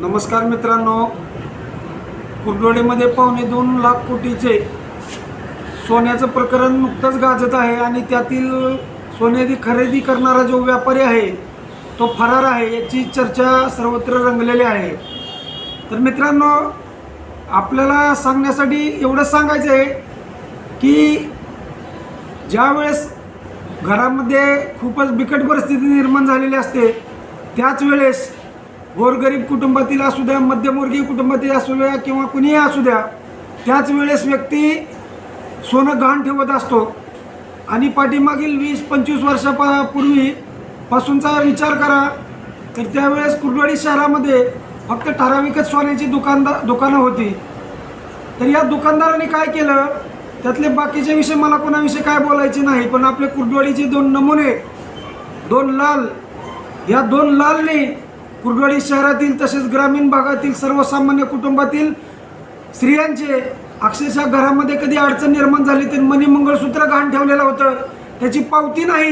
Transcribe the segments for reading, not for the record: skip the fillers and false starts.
नमस्कार मित्रांनो, कुर्डवाडीमध्ये 2.25 लाख कोटीचे सोन्याचं प्रकरण नुकतंच गाजत आहे आणि त्यातील सोने खरेदी करणारा जो व्यापारी आहे तो फरार आहे याची चर्चा सर्वत्र रंगलेली आहे। तर मित्रांनो, आपल्याला सांगण्यासाठी एवढं सांगायचं आहे की ज्या वेळेस घरामध्ये खूपच बिकट परिस्थिती निर्माण झालेली असते त्याच वेळेस गोरगरीब कुटुंबातील असू द्या, मध्यमवर्गीय कुटुंबातील असू द्या किंवा कुणीही असू द्या, त्याच वेळेस व्यक्ती सोनं गहाण ठेवत असतो आणि पाठीमागील 20-25 वर्षापूर्वी पासूनचा विचार करा तर त्यावेळेस कुर्डवाडी शहरामध्ये फक्त ठराविकच सोन्याची दुकानं होती। तर या दुकानदारांनी काय केलं, त्यातले बाकीचे विषय मला कोणाविषयी काय बोलायचे नाही, पण आपले कुर्डवाडीचे 2 नमुने, 2 लाल, या 2 लालने कुर्डवाडी शहरातील तसेच ग्रामीण भागातील सर्वसामान्य कुटुंबातील स्त्रियांचे अक्षरशः घरामध्ये कधी अडचण निर्माण झाली तर मणी मंगळसूत्र गहाण ठेवलेलं होतं, त्याची पावती नाही,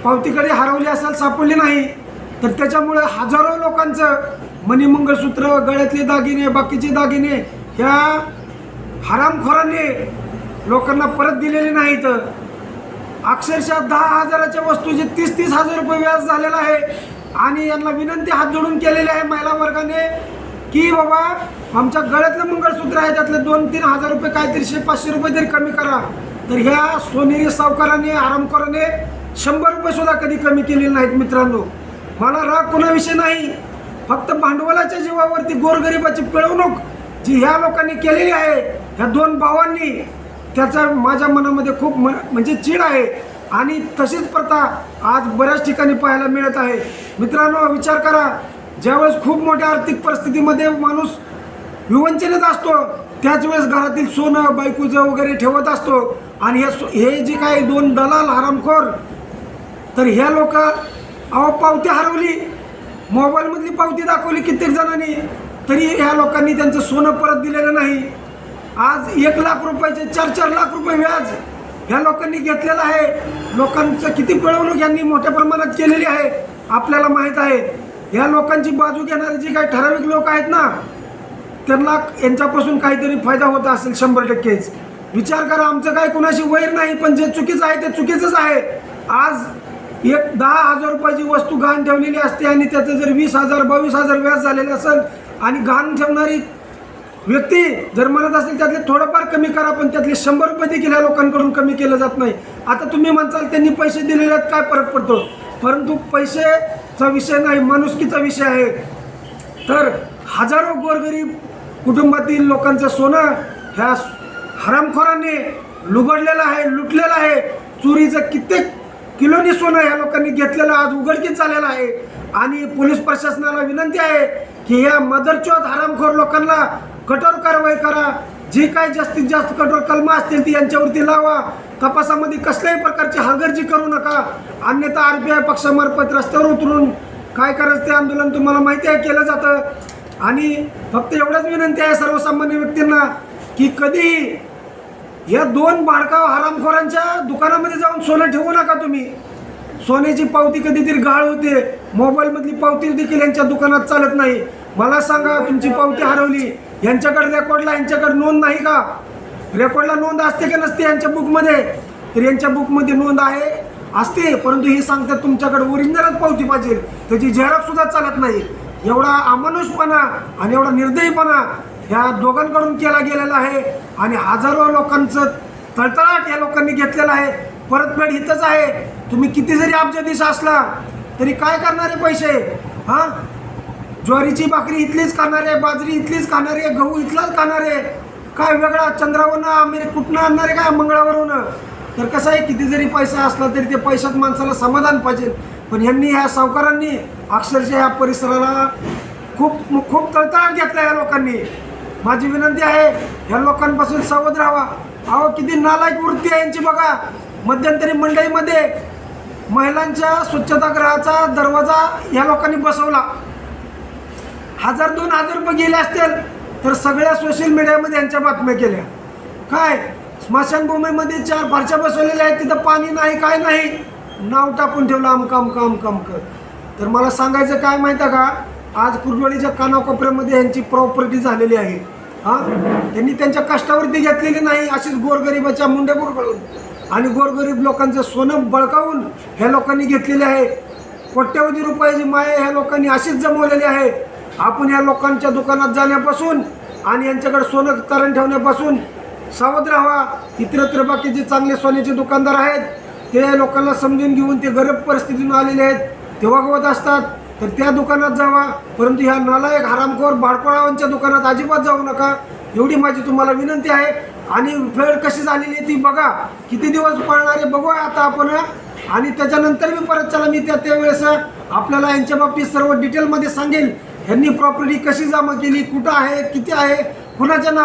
पावती कधी हरवली असेल, सापडली नाही, तर त्याच्यामुळे हजारो लोकांचं मणी मंगळसूत्र, गळ्यातले दागिने, बाकीचे दागिने ह्या हरामखोरांनी लोकांना परत दिलेले नाहीत। अक्षरशः 10,000च्या वस्तूचे 30-30 हजार रुपये व्याज झालेला आहे आणि यांना विनंती हात जोडून केलेली आहे महिला वर्गाने की बाबा आमच्या गळ्यातलं मंगळसूत्र आहे त्यातले 2-3 हजार रुपये काहीतरी 100-500 रुपये तरी कमी करा। तर ह्या सोनेरी सावकाराने, आरामखोराने 100 रुपये सुद्धा कधी कमी केलेले नाहीत। मित्रांनो, मला राग कोणाविषयी नाही, फक्त भांडवलाच्या जीवावरती गोरगरिबाची पिळवणूक जी ह्या लोकांनी केलेली आहे, ह्या 2 भावांनी, त्याचा माझ्या मनामध्ये खूप म्हणजे चीड आहे आणि तशीच प्रथा आज बऱ्याच ठिकाणी पाहायला मिळत आहे। मित्रांनो, विचार करा, ज्यावेळेस खूप मोठ्या आर्थिक परिस्थितीमध्ये माणूस विवंचनेत असतो त्याच वेळेस घरातील सोनं, बायकोचं वगैरे ठेवत असतो आणि हे जे काही 2 दलाल हरामखोर, तर ह्या लोक पावती हरवली, मोबाईलमधली पावती दाखवली कित्येक जणांनी, तरी ह्या लोकांनी त्यांचं सोनं परत दिलेलं नाही। आज 1 लाख रुपयाचे 4-4 लाख रुपये व्याज ह्या लोकांनी घेतलेलं आहे। लोकांचं किती पिळवणूक यांनी मोठ्या प्रमाणात केलेली आहे आपल्याला माहीत आहे। ह्या लोकांची बाजू घेणारे जे काही ठराविक लोक आहेत ना, त्यांना यांच्यापासून काहीतरी फायदा होत असेल 100%च। विचार करा, आमचं काही कुणाशी वैर नाही, पण जे चुकीचं आहे ते चुकीचंच आहे। आज 10,000 रुपयाची वस्तू गहाण ठेवलेली असते आणि त्याचं जर 20,000-22,000 व्याज झालेले असेल आणि गहाण ठेवणारी व्यक्ती जर म्हणत असेल त्यातले थोडंफार कमी करा, पण त्यातले 100 रुपये देखील ह्या लोकांकडून कमी केलं जात नाही। आता तुम्ही म्हणसाल त्यांनी पैसे दिलेले आहेत, काय फरक पडतो, परंतु पैसेचा विषय नाही, माणुसकीचा विषय आहे। तर हजारो गोरगरीब कुटुंबातील लोकांचं सोनं ह्या हरामखोरांनी लुबडलेलं आहे, लुटलेलं आहे। चोरीचं कित्येक किलोनी सोनं ह्या लोकांनी घेतलेलं आज उघडकीस झालेलं आहे आणि पोलीस प्रशासनाला विनंती आहे की ह्या मदरचोद हरामखोर लोकांना कठोर कारवाई करा। जी काही जास्तीत जास्त कठोर कलमं असतील ती यांच्यावरती लावा। तपासामध्ये कसल्याही प्रकारची हलगर्जी करू नका, अन्यथा RBI पक्षामार्फत रस्त्यावर उतरून काय करायचं ते आंदोलन तुम्हाला माहिती आहे केलं जातं। आणि फक्त एवढंच विनंती आहे सर्वसामान्य व्यक्तींना की कधीही या 2 भाडकाव हरामखोरांच्या दुकानामध्ये जाऊन सोनं ठेवू नका। तुम्ही सोन्याची पावती कधीतरी गहाळ होते, मोबाईलमधली पावती देखील यांच्या दुकानात चालत नाही। मला सांगा, तुमची पावती हरवली, यांच्याकडे रेकॉर्डला यांच्याकडे नोंद नाही का? रेकॉर्डला नोंद असते की नसते यांच्या बुकमध्ये? तर यांच्या बुकमध्ये नोंद आहे, असते, परंतु हे सांगतात तुमच्याकडे ओरिजिनलच पावती पाहिजे, त्याची झेरॉक्स सुद्धा चालत नाही। एवढा अमानुषपणा आणि एवढा निर्दयीपणा ह्या दोघांकडून केला गेलेला आहे आणि हजारो लोकांचं तळतळाट या लोकांनी घेतलेला आहे। परतफेड हितच आहे। तुम्ही किती जरी अब्जाधीश असला तरी काय करणारे पैसे, हां, ज्वारीची भाकरी इथलीच खाणारे, बाजरी इथलीच खाणारे, गहू इथलाच खाणारे, काय वेगळा चंद्रावरून कुठनं आणणारे काय मंगळावरून? तर कसं आहे, किती जरी पैसा असला तरी ते पैशात माणसाला समाधान पाहिजे, पण ह्यांनी, ह्या सावकारांनी अक्षरशः ह्या परिसराला खूप तळतळाट घेतला या लोकांनी। माझी विनंती आहे, ह्या लोकांपासून सावध राहावा। अहो, किती नालायक वृत्ती आहे यांची बघा। मध्यंतरी मंडईमध्ये महिलांच्या स्वच्छतागृहाचा दरवाजा ह्या लोकांनी बसवला, 1,000-2,000 रुपये गेले असतील तर सगळ्या सोशल मीडियामध्ये यांच्या बातम्या केल्या। काय स्मशानभूमीमध्ये 4 फारच्या बसवलेल्या आहेत, तिथं पाणी नाही, काय नाही, नाव टाकून ठेवलं अमकं अमकं अमकं अमकं। तर मला सांगायचं काय माहिती आहे का, आज कुर्डवाडीच्या कानाकोपऱ्यामध्ये यांची प्रॉपर्टी झालेली आहे. त्यांनी त्यांच्या कष्टावरती घेतलेली नाही, अशीच गोरगरिबाच्या मुंड्या बुरगळून आणि गोरगरीब लोकांचं सोनं बळकावून ह्या लोकांनी घेतलेले आहे. कोट्यवधी रुपयाची माया ह्या लोकांनी अशीच जमवलेली आहे. आपण ह्या लोकांच्या दुकानात जाण्यापासून आणि यांच्याकडे सोनं तारण ठेवण्यापासून सावध राहावा. इतरत्र बाकीचे चांगले सोन्याचे दुकानदार आहेत, ते लोकांना समजून घेऊन ते गरीब परिस्थितीतून आलेले आहेत, ते वागवत असतात, तर त्या दुकानात जावा. परंतु ह्या नालायक हरामखोर भाडकोळावांच्या दुकानात अजिबात जाऊ नका, एवढी माझी तुम्हाला विनंती आहे. आणि फेड कशी झालेली आहे ती बघा, किती दिवस पळणारे बघूया आता आपण. आणि त्याच्यानंतर मी परत चला मी त्यावेळेस आपल्याला यांच्या बाबतीत सर्व डिटेलमध्ये सांगेल. यांनी प्रॉपर्टी कशी जमा केली, कुठं आहे, किती आहे, कुणाच्या नाव